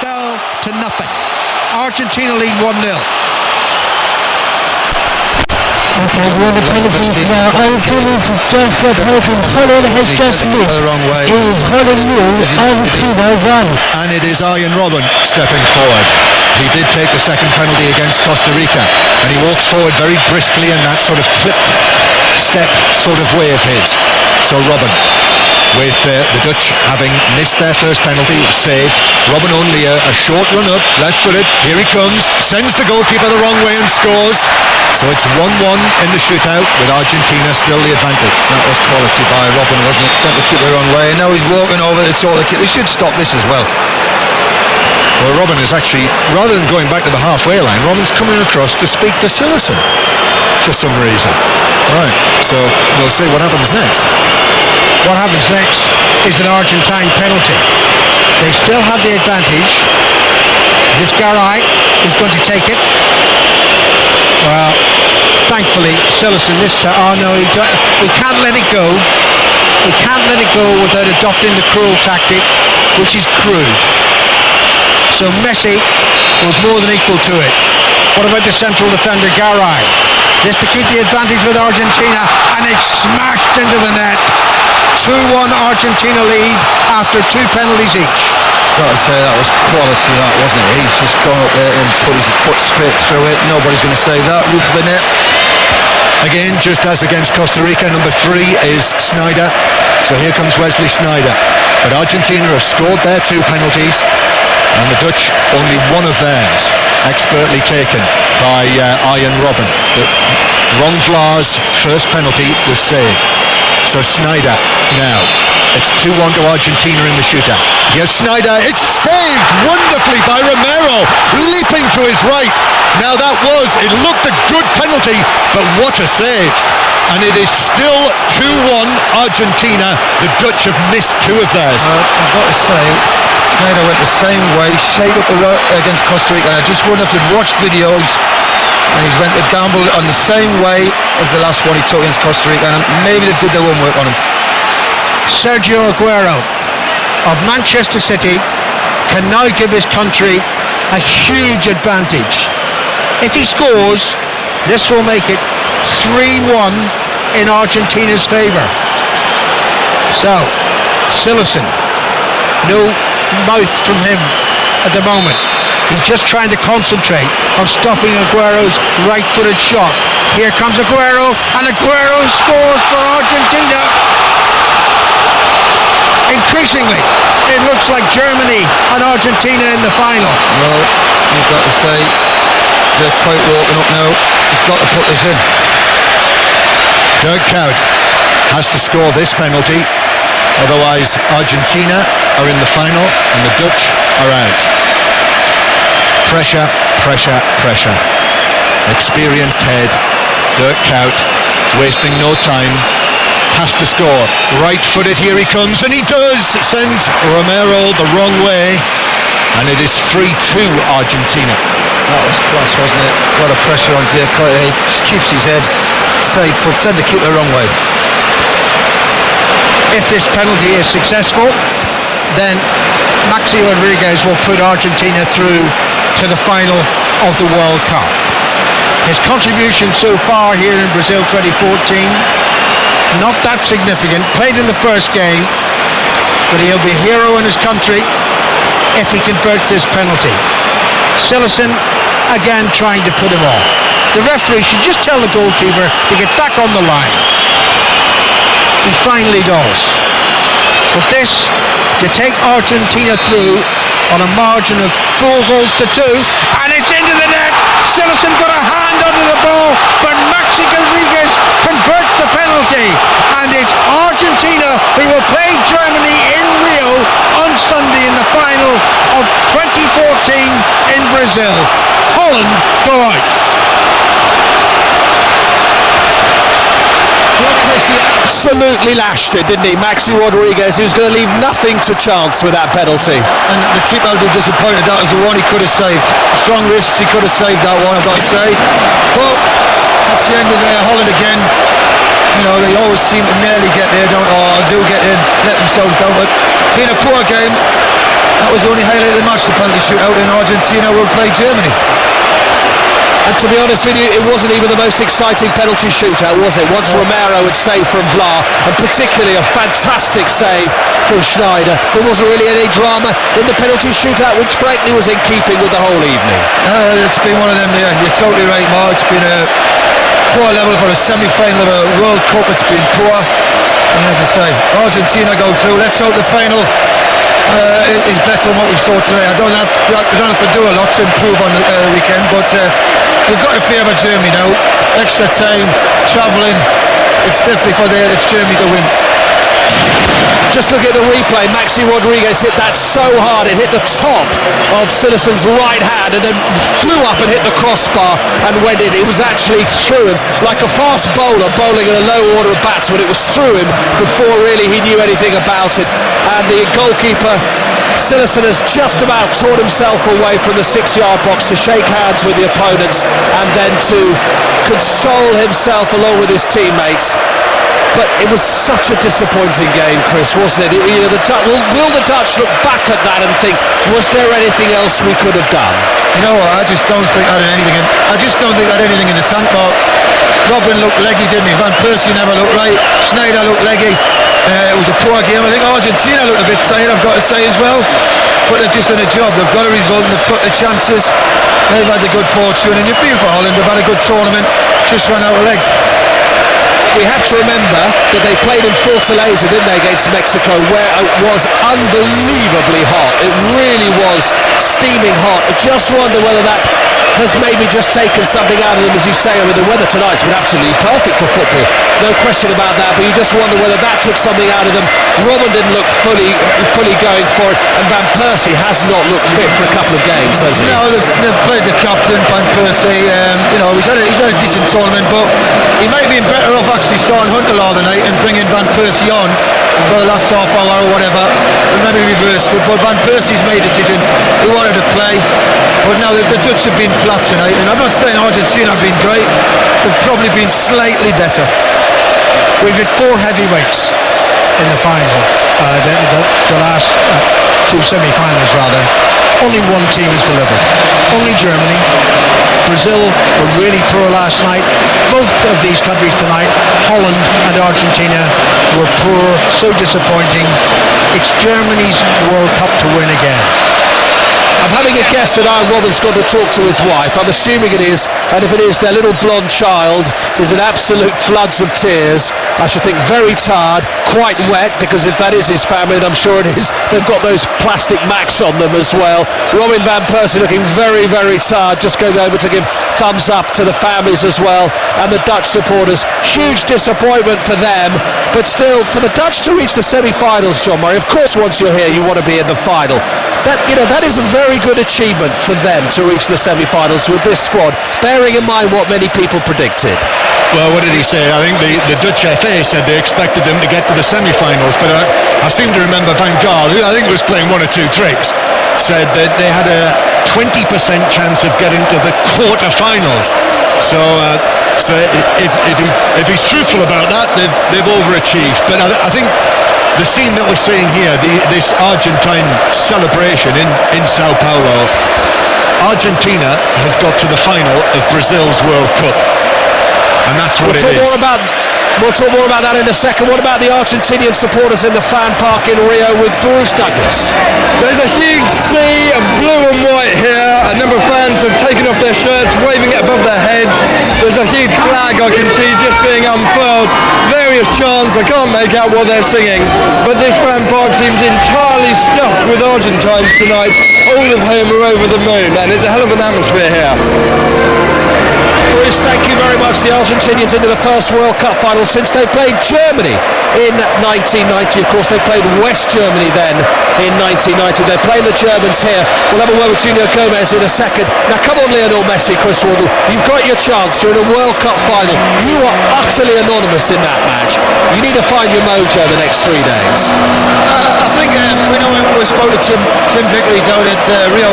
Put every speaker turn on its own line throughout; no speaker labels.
fell to nothing. Argentina lead 1-0.
Okay, we're in the penalties now. Argentina has just got hurt and Holland has just missed. It is Holland 0, Argentina 1.
And it is Arjen Robben stepping forward. He did take the second penalty against Costa Rica, and he walks forward very briskly in that sort of clipped step sort of way of his. So Robben, with the Dutch having missed their first penalty, saved. Robben only a short run up, left-footed. Here he comes, sends the goalkeeper the wrong way and scores. So it's 1-1 in the shootout with Argentina still the advantage.
That was quality by Robben, wasn't it? Sent the keeper the wrong way, and now he's walking over the top of the keeper. They should stop this as well.
Well, Robben is actually, rather than going back to the halfway line, Robben's coming across to speak to Sillessen for some reason. Right, so we'll see what happens next.
What happens next is an Argentine penalty. They still have the advantage. This Garay is going to take it. Well, thankfully, Sillessen this time, oh no, he can't let it go. He can't let it go without adopting the cruel tactic, which is crude. So Messi was more than equal to it. What about the central defender, Garay? This to keep the advantage with Argentina, and it's smashed into the net. 2-1 Argentina lead after 2 penalties each.
Got to say, that was quality, that, wasn't it? He's just gone up there and put his foot straight through it. Nobody's going to save that. Roof of the net.
Again, just as against Costa Rica, number 3 is Sneijder. So here comes Wesley Sneijder. But Argentina have scored their 2 penalties, and the Dutch only 1 of theirs, expertly taken by Arjen Robben. Ron Vlaar's first penalty was saved. So Sneijder now. It's 2-1 to Argentina in the shootout. Here's Sneijder. It's saved wonderfully by Romero, leaping to his right. Now it looked a good penalty, but what a save. And it is still 2-1 Argentina. The Dutch have missed 2 of theirs.
I've got to say, Sneijder went the same way, shade up the road against Costa Rica. I just wondered if you'd watched videos, and he's went to gamble on the same way as the last one he took against Costa Rica, and maybe they did their homework on him.
Sergio Aguero of Manchester City can now give his country a huge advantage. If he scores, this will make it 3-1 in Argentina's favour. So, Sillessen, no mouth from him at the moment. He's just trying to concentrate on stopping Aguero's right-footed shot. Here comes Aguero, and Aguero scores for Argentina. Increasingly, it looks like Germany and Argentina in the final.
Well, you've got to say, they're quite walking up now. He's got to put this in.
Dirk Kuyt has to score this penalty, otherwise Argentina are in the final and the Dutch are out. Pressure, pressure, pressure. Experienced head, Dirk Kuyt, wasting no time, has to score. Right-footed, here he comes, and he does! Sends Romero the wrong way, and it is 3-2 Argentina.
That was class, wasn't it? A lot of pressure on Dirk Kuyt. He just keeps his head safe, but send the keeper the wrong way.
If this penalty is successful, then Maxi Rodriguez will put Argentina through to the final of the World Cup. His contribution so far here in Brazil 2014, not that significant. Played in the first game, but he'll be a hero in his country if he converts this penalty. Sillessen again trying to put him off. The referee should just tell the goalkeeper to get back on the line. He finally does. But this to take Argentina through on a margin of 4 goals to 2, and it's into the net. Sillessen got a hand under the ball, but Maxi Rodriguez converts the penalty, and it's Argentina who will play Germany in Rio on Sunday in the final of 2014 in Brazil. Holland go out.
He absolutely lashed it, didn't he? Maxi Rodriguez, who's going to leave nothing to chance with that penalty.
And the keeper will be disappointed. That was the one he could have saved. Strong wrists, he could have saved that one, I've got to say. But that's the end of Holland again. You know, they always seem to nearly get there, don't they? Or do get in, let themselves down. But being a poor game, that was the only highlight of the match, the penalty shootout, and Argentina will play Germany.
And to be honest with you, it wasn't even the most exciting penalty shootout, was it? Once Romero had saved from Vlaar, and particularly a fantastic save from Schneider, there wasn't really any drama in the penalty shootout, which frankly was in keeping with the whole evening.
It's been one of them, yeah, you're totally right, Mark. It's been a poor level for a semi-final of a World Cup. It's been poor. And as I say, Argentina go through. Let's hope the final is better than what we saw today. I don't have to do a lot to improve on the weekend, but you've got to favour Germany now. Extra time, travelling. It's definitely it's Germany to win.
Just look at the replay. Maxi Rodriguez hit that so hard, it hit the top of Silason's right hand and then flew up and hit the crossbar and went in. It was actually through him, like a fast bowler bowling in a low order of batsman. It was through him before really he knew anything about it. And the goalkeeper, Silason, has just about torn himself away from the 6-yard box to shake hands with the opponents and then to console himself along with his teammates. But it was such a disappointing game, Chris, wasn't it? Will the Dutch look back at that and think, was there anything else we could have done?
You know what, I just don't think I had anything in the tank, Mark. Robin looked leggy, didn't he? Van Persie never looked right. Schneider looked leggy. It was a poor game. I think Argentina looked a bit tired, I've got to say as well. But they've just done a job. They've got a result and they've took the chances. They've had the good fortune, and you feel for Holland. They've had a good tournament, just ran out of legs.
We have to remember that they played in Fortaleza, didn't they, against Mexico, where it was unbelievably hot. It really was steaming hot. I just wonder whether that has maybe just taken something out of them, as you say. I mean, the weather tonight's been absolutely perfect for football, no question about that, but you just wonder whether that took something out of them. Robin didn't look fully going for it, and Van Persie has not looked fit for a couple of games, has he?
No, they've played the captain, Van Persie. He's had a decent tournament, but he might have been better off actually starting Huntelaar the night and bringing Van Persie on for the last half hour or whatever, and maybe reversed it. But Van Persie's made a decision. He wanted to play, but now the Dutch have been flat tonight, and I'm not saying Argentina have been great. They've probably been slightly better.
We've had 4 heavyweights in the finals, the last 2 semi-finals rather. Only one team has delivered. Only Germany. Brazil were really poor last night. Both of these countries tonight, Holland and Argentina, were poor, so disappointing. It's Germany's World Cup to win again.
I'm having a guess that Ian Robin's got to talk to his wife. I'm assuming it is, and if it is, their little blonde child is in absolute floods of tears. I should think very tired, quite wet, because if that is his family, and I'm sure it is, they've got those plastic Macs on them as well. Robin Van Persie looking very, very tired, just going over to give thumbs up to the families as well, and the Dutch supporters. Huge disappointment for them, but still, for the Dutch to reach the semi-finals, John Murray, of course once you're here you want to be in the final. That is a very good achievement for them to reach the semi-finals with this squad, bearing in mind what many people predicted.
Well, what did he say? I think the Dutch FA said they expected them to get to the semi-finals, but I seem to remember Van Gaal, who I think was playing 1 or 2 tricks, said that they had a 20% chance of getting to the quarter-finals. So if he's truthful about that, they've overachieved. But I think the scene that we're seeing here, this Argentine celebration in Sao Paulo, Argentina have got to the final of Brazil's World Cup, and that's what it is.
We'll talk more about that in a second. What about the Argentinian supporters in the fan park in Rio with Bruce Douglas?
There's a huge sea of blue and white here. A number of fans have taken off their shirts, waving it above their heads. There's a huge flag I can see just being unfurled. Various chants, I can't make out what they're singing. But this fan park seems entirely stuffed with Argentines tonight, all of whom are over the moon. And it's a hell of an atmosphere here.
Bruce, thank you very much. The Argentinians into the first World Cup final since they played Germany in 1990. Of course, they played West Germany then in 1990. They're playing the Germans here. We'll have a word with Junior Gomez in a second. Now, come on, Lionel Messi, Chris Waddle. You've got your chance. You're in a World Cup final. You are utterly anonymous in that match. You need to find your mojo the next 3 days.
I think we spoke to Tim Vickery down at Rio.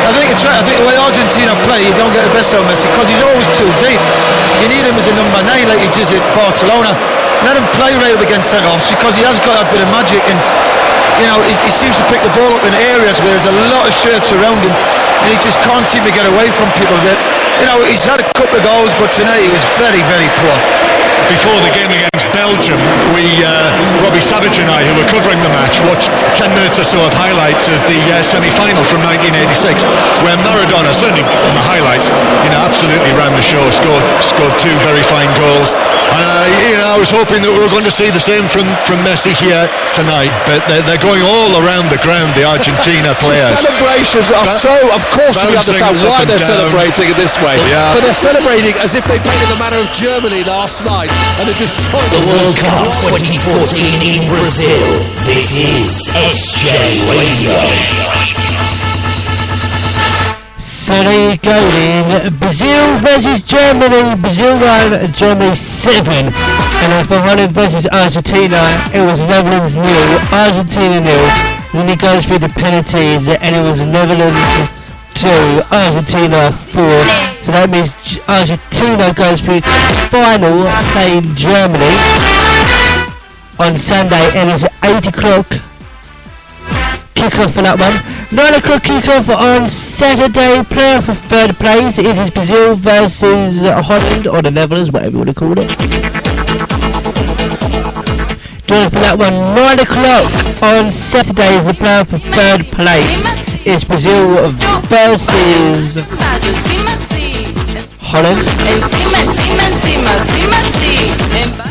I think it's right. I think the way Argentina play, you don't get the best out of Messi because he's always too deep. You need him as a number 9 like he does at Barcelona. Let him play right up against centre-offs because he has got that bit of magic, and he seems to pick the ball up in areas where there's a lot of shirts around him, and he just can't seem to get away from people. That he's had a couple of goals, but tonight he was very, very poor.
Before the game against Belgium, Robbie Savage and I, who were covering the match, watched 10 minutes or so of highlights of the semi-final from 1986, where Maradona, certainly on the highlights, absolutely ran the show, scored two very fine goals. I was hoping that we were going to see the same from Messi here tonight, but they're going all around the ground, the Argentina players.
The celebrations are of course we understand why they're celebrating it this way, but they're celebrating as if they played in the manner of Germany last night and had destroyed
the World Cup 2014 in Brazil. This is SJ Radio.
So there you go then, Brazil versus Germany, Brazil 1, Germany 7, and then for Holland versus Argentina, it was Netherlands 0, Argentina 0, then it goes through the penalties, and it was Netherlands 2, Argentina 4, so that means Argentina goes through the final, playing Germany on Sunday, and it's 8 o'clock. Kick-off for that one. 9 o'clock kick-off on Saturday. Playoff for third place. It is Brazil versus Holland, or the Netherlands, whatever you want to call it. Join for that one. 9 o'clock on Saturday is the playoff for third place. It's Brazil versus Holland.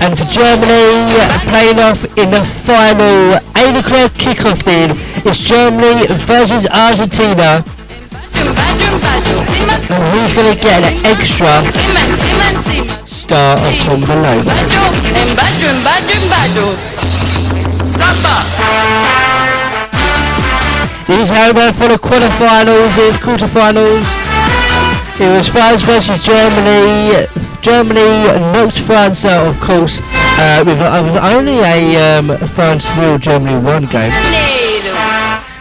And for Germany, playing off in the final 8 o'clock kick-off then, it's Germany versus Argentina. And who's going to get an extra star from below? These are for the quarterfinals and quarterfinals. It was France versus Germany. Germany knocked France out, of course, with only a France 0, Germany 1 game.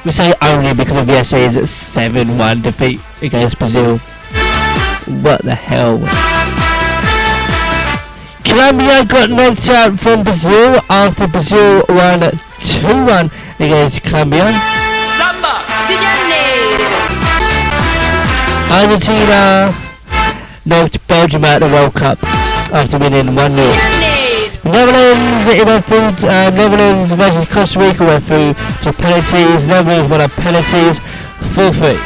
We say only because of yesterday's 7-1 defeat against Brazil. What the hell? Colombia got knocked out from Brazil after Brazil won 2-1 against Colombia. Argentina knocked Belgium out of the World Cup after winning 1-0. Netherlands versus Costa Rica went through to penalties. Netherlands won on penalties 4-3.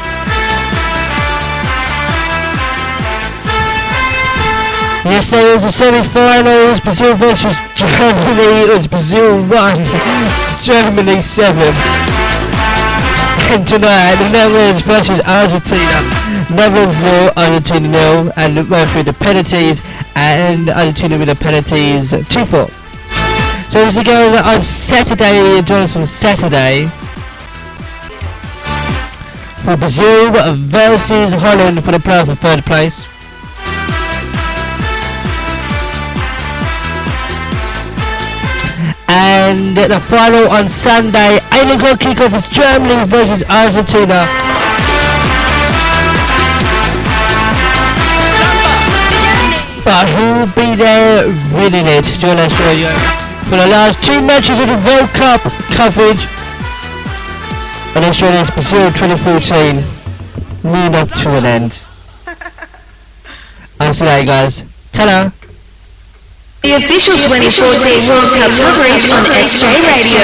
Yesterday was the semi-finals. Brazil versus Germany. It was Brazil 1, Germany 7. And tonight, the Netherlands versus Argentina. Netherlands 0, Argentina 0, and went through the penalties, and Argentina with the penalties 2-4. So this is going on Saturday, join us on Saturday for Brazil versus Holland for the playoff for third place. And the final on Sunday, 8 o'clock kickoff is Germany versus Argentina. But who will be there winning it? Join us for the last 2 matches of the World Cup coverage. And Australia's Brazil 2014 moving up to an end. I'll see you later, guys. Ta-da!
The official 2014 World Cup coverage on SJ Radio.